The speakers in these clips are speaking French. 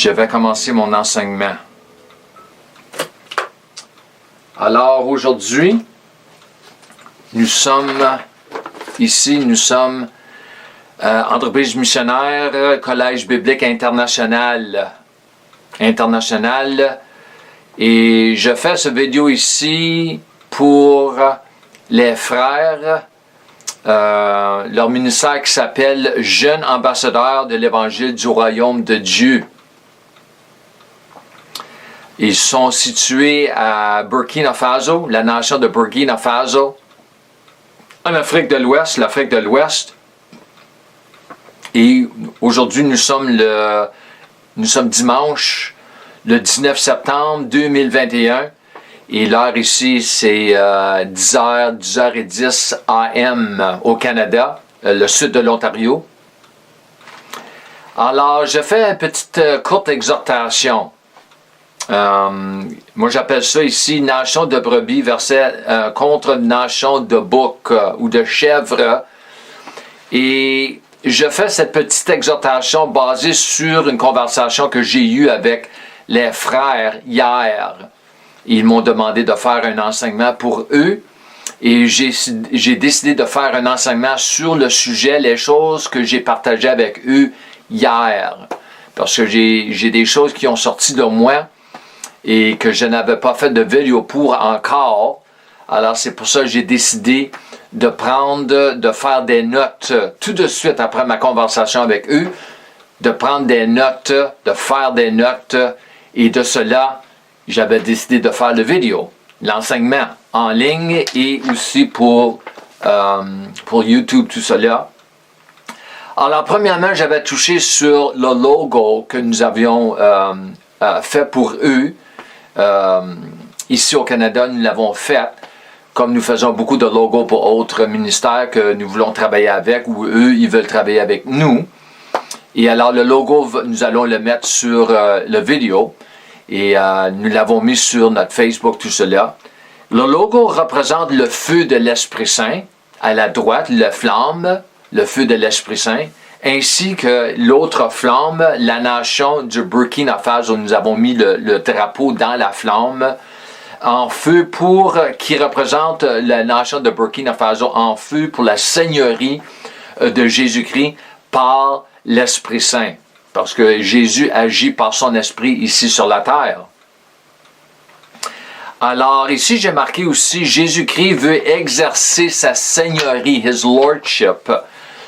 Je vais commencer mon enseignement. Alors aujourd'hui, nous sommes entreprise missionnaire, Collège biblique international. Et je fais cette vidéo ici pour les frères, leur ministère qui s'appelle Jeunes ambassadeurs de l'Évangile du Royaume de Dieu. Ils sont situés à Burkina Faso, la nation de Burkina Faso, en Afrique de l'Ouest, l'Afrique de l'Ouest. Et aujourd'hui, nous sommes dimanche, le 19 septembre 2021. Et l'heure ici, c'est 10h10 AM au Canada, le sud de l'Ontario. Alors, je fais une petite courte exhortation. Moi, j'appelle ça ici nation de brebis contre nation de bouc ou de chèvre. Et je fais cette petite exhortation basée sur une conversation que j'ai eue avec les frères hier. Ils m'ont demandé de faire un enseignement pour eux et j'ai décidé de faire un enseignement sur le sujet, les choses que j'ai partagées avec eux hier. Parce que j'ai des choses qui ont sorti de moi et que je n'avais pas fait de vidéo pour encore. Alors c'est pour ça que j'ai décidé de faire des notes tout de suite après ma conversation avec eux, de prendre des notes, de faire des notes, et de cela, j'avais décidé de faire le vidéo, l'enseignement en ligne et aussi pour YouTube, tout cela. Alors premièrement, j'avais touché sur le logo que nous avions fait pour eux. Ici au Canada, nous l'avons fait. Comme nous faisons beaucoup de logos pour autres ministères que nous voulons travailler avec, ou eux, ils veulent travailler avec nous. Et alors, le logo, nous allons le mettre sur la vidéo. Et nous l'avons mis sur notre Facebook, tout cela. Le logo représente le feu de l'Esprit Saint. À la droite, la flamme, le feu de l'Esprit Saint. Ainsi que l'autre flamme, la nation du Burkina Faso. Nous avons mis le drapeau dans la flamme en feu qui représente la nation de Burkina Faso en feu pour la seigneurie de Jésus-Christ par l'Esprit Saint. Parce que Jésus agit par son Esprit ici sur la terre. Alors ici j'ai marqué aussi, Jésus-Christ veut exercer sa seigneurie, His Lordship,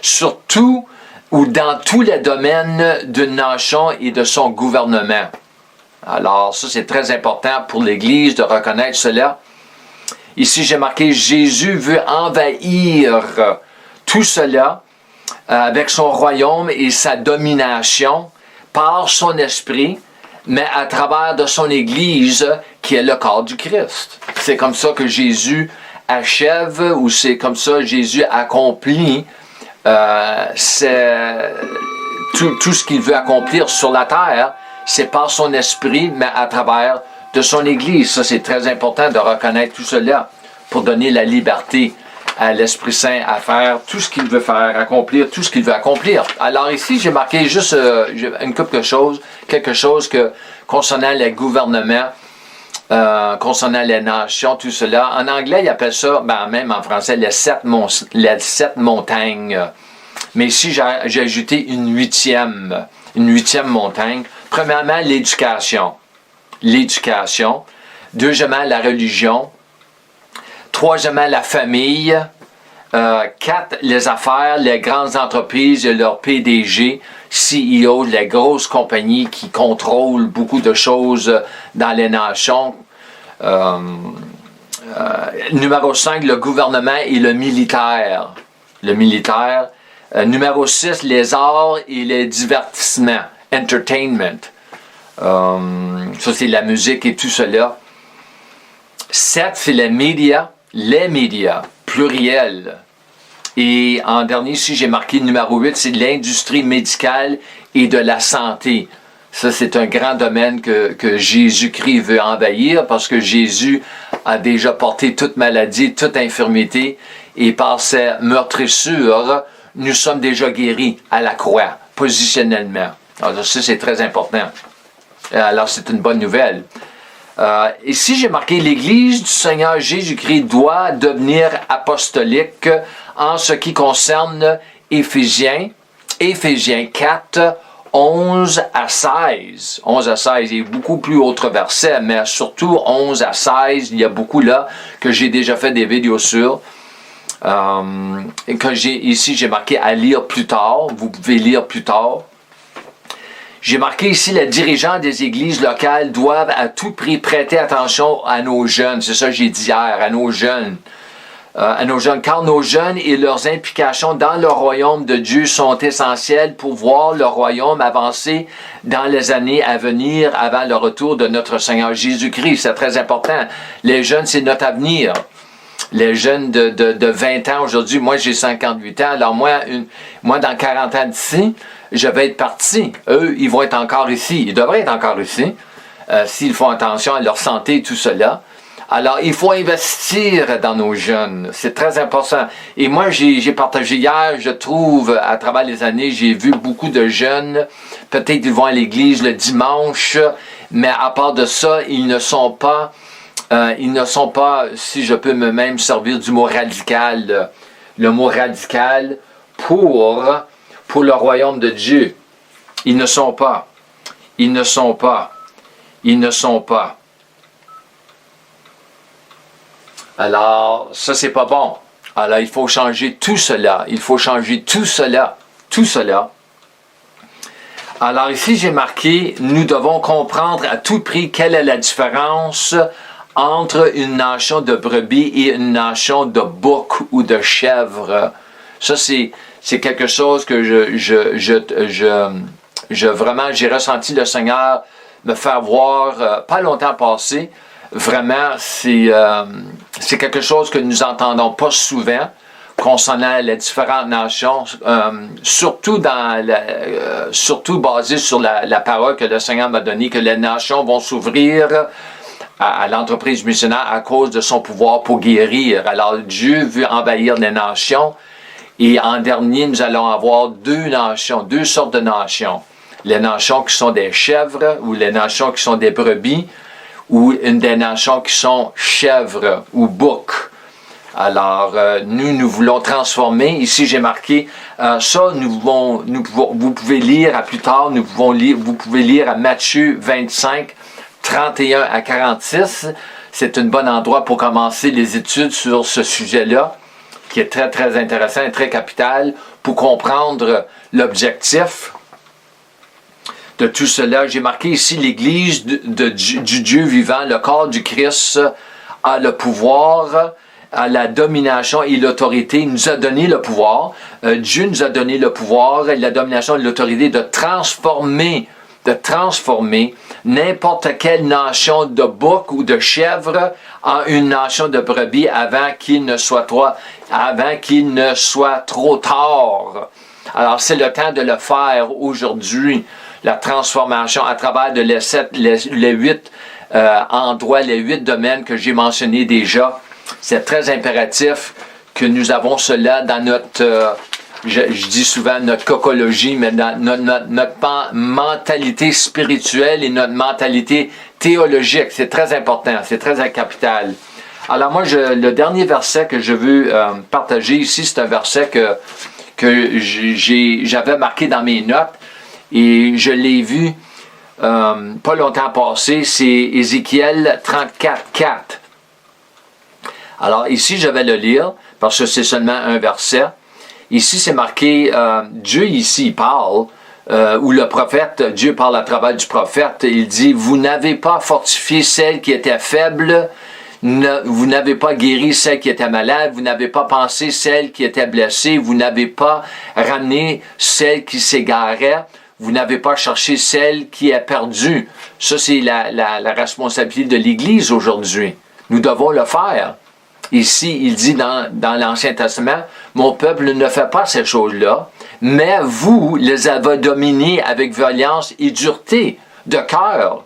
sur tout ou dans tous les domaines d'une nation et de son gouvernement. Alors, ça, c'est très important pour l'Église de reconnaître cela. Ici, j'ai marqué, Jésus veut envahir tout cela avec son royaume et sa domination par son esprit, mais à travers de son Église qui est le corps du Christ. C'est comme ça que Jésus achève ou c'est comme ça que Jésus accomplit tout ce qu'il veut accomplir sur la terre. C'est par son esprit, mais à travers de son Église. Ça, c'est très important de reconnaître tout cela pour donner la liberté à l'Esprit Saint à faire tout ce qu'il veut faire, accomplir tout ce qu'il veut accomplir. Alors ici, j'ai marqué juste quelque chose concernant les gouvernements, concernant les nations, tout cela. En anglais, ils appellent ça, même en français, les sept montagnes. Mais ici, j'ai ajouté une huitième montagne. Premièrement, l'éducation. Deuxièmement, la religion. Troisièmement, la famille. 4, les affaires, les grandes entreprises et leurs PDG, CEO, les grosses compagnies qui contrôlent beaucoup de choses dans les nations. Numéro 5, le gouvernement et le militaire. Numéro 6, les arts et les divertissements. Entertainment. Ça, c'est la musique et tout cela. 7, c'est les médias, pluriel. Et en dernier, ici, j'ai marqué numéro 8, c'est l'industrie médicale et de la santé. Ça, c'est un grand domaine que Jésus-Christ veut envahir parce que Jésus a déjà porté toute maladie, toute infirmité et par ses meurtrissures, nous sommes déjà guéris à la croix, positionnellement. Alors ça, c'est très important. Alors, c'est une bonne nouvelle. Ici, j'ai marqué l'Église du Seigneur Jésus-Christ doit devenir apostolique en ce qui concerne Éphésiens 4, 11 à 16. 11 à 16, il y a beaucoup plus autres versets, mais surtout 11 à 16, il y a beaucoup là que j'ai déjà fait des vidéos sur. Ici, j'ai marqué à lire plus tard. Vous pouvez lire plus tard. J'ai marqué ici, les dirigeants des églises locales doivent à tout prix prêter attention à nos jeunes. C'est ça que j'ai dit hier, à nos jeunes. Car nos jeunes et leurs implications dans le royaume de Dieu sont essentielles pour voir le royaume avancer dans les années à venir avant le retour de notre Seigneur Jésus-Christ. C'est très important. Les jeunes, c'est notre avenir. Les jeunes de 20 ans aujourd'hui, moi j'ai 58 ans, alors moi dans 40 ans d'ici, je vais être parti. Eux, ils vont être encore ici. Ils devraient être encore ici, s'ils font attention à leur santé et tout cela. Alors, il faut investir dans nos jeunes. C'est très important. Et moi, j'ai partagé hier, je trouve, à travers les années, j'ai vu beaucoup de jeunes, peut-être ils vont à l'église le dimanche, mais à part de ça, ils ne sont pas, si je peux même servir du mot radical, le mot radical pour le royaume de Dieu. Ils ne sont pas. Alors, ça, c'est pas bon. Alors, il faut changer tout cela. Tout cela. Alors, ici, j'ai marqué, nous devons comprendre à tout prix quelle est la différence entre une nation de brebis et une nation de boucs ou de chèvres. Ça, c'est quelque chose que vraiment, j'ai ressenti le Seigneur me faire voir pas longtemps passé. Vraiment, c'est quelque chose que nous n'entendons pas souvent concernant les différentes nations, surtout basé sur la parole que le Seigneur m'a donnée, que les nations vont s'ouvrir à l'entreprise missionnaire à cause de son pouvoir pour guérir. Alors Dieu veut envahir les nations et en dernier, nous allons avoir deux sortes de nations. Les nations qui sont des chèvres ou les nations qui sont des brebis, ou une des nations qui sont chèvres ou boucs. Alors, nous voulons transformer. Ici, j'ai marqué ça. Vous pouvez lire à plus tard. Vous pouvez lire à Matthieu 25, 31 à 46. C'est un bon endroit pour commencer les études sur ce sujet-là, qui est très, très intéressant et très capital pour comprendre l'objectif de tout cela. J'ai marqué ici l'Église du Dieu vivant, le corps du Christ, a le pouvoir, a la domination et l'autorité. Il nous a donné le pouvoir. Dieu nous a donné le pouvoir, la domination et l'autorité de transformer n'importe quelle nation de bouc ou de chèvre en une nation de brebis avant qu'il ne soit trop tard. Alors, c'est le temps de le faire aujourd'hui. La transformation à travers les 8 endroits, les 8 domaines que j'ai mentionnés déjà. C'est très impératif que nous avons cela dans notre, je dis souvent notre cocologie, mais dans notre mentalité spirituelle et notre mentalité théologique. C'est très important, c'est très capital. Alors moi, le dernier verset que je veux partager ici, c'est un verset que j'avais marqué dans mes notes. Et je l'ai vu pas longtemps passé, c'est Ézéchiel 34, 4. Alors ici, je vais le lire, parce que c'est seulement un verset. Ici, c'est marqué, Dieu ici parle, ou le prophète, Dieu parle à travers du prophète, il dit, vous n'avez pas fortifié celle qui était faible, vous n'avez pas guéri celle qui était malade, vous n'avez pas pensé celle qui était blessée, vous n'avez pas ramené celle qui s'égarait, vous n'avez pas cherché celle qui est perdue. Ça, c'est la responsabilité de l'Église aujourd'hui. Nous devons le faire. Ici, il dit dans l'Ancien Testament, « Mon peuple ne fait pas ces choses-là, mais vous les avez dominés avec violence et dureté de cœur. »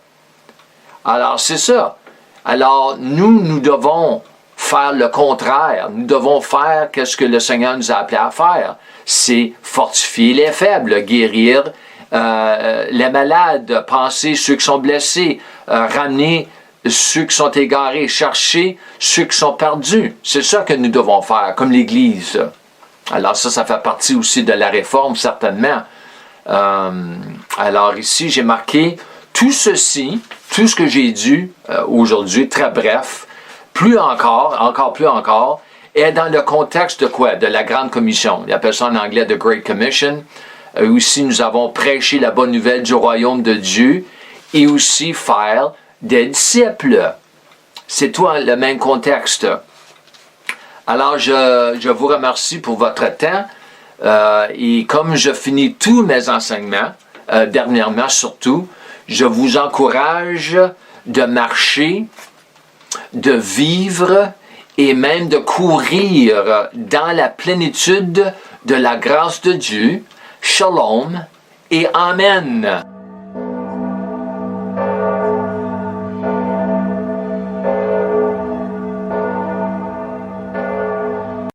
Alors, c'est ça. Alors, nous devons faire le contraire. Nous devons faire ce que le Seigneur nous a appelé à faire. C'est fortifier les faibles, guérir les malades, penser ceux qui sont blessés, ramener ceux qui sont égarés, chercher ceux qui sont perdus. C'est ça que nous devons faire, comme l'Église. Alors ça fait partie aussi de la réforme, certainement. Alors ici, j'ai marqué tout ceci, tout ce que j'ai dit aujourd'hui, très bref, plus encore plus encore, est dans le contexte de quoi? De la Grande Commission. Il appelle ça en anglais The Great Commission. Aussi, nous avons prêché la bonne nouvelle du royaume de Dieu et aussi faire des disciples. C'est tout le même contexte. Alors, je vous remercie pour votre temps. Et comme je finis tous mes enseignements, dernièrement surtout, je vous encourage de marcher, de vivre et même de courir dans la plénitude de la grâce de Dieu. Shalom et Amen.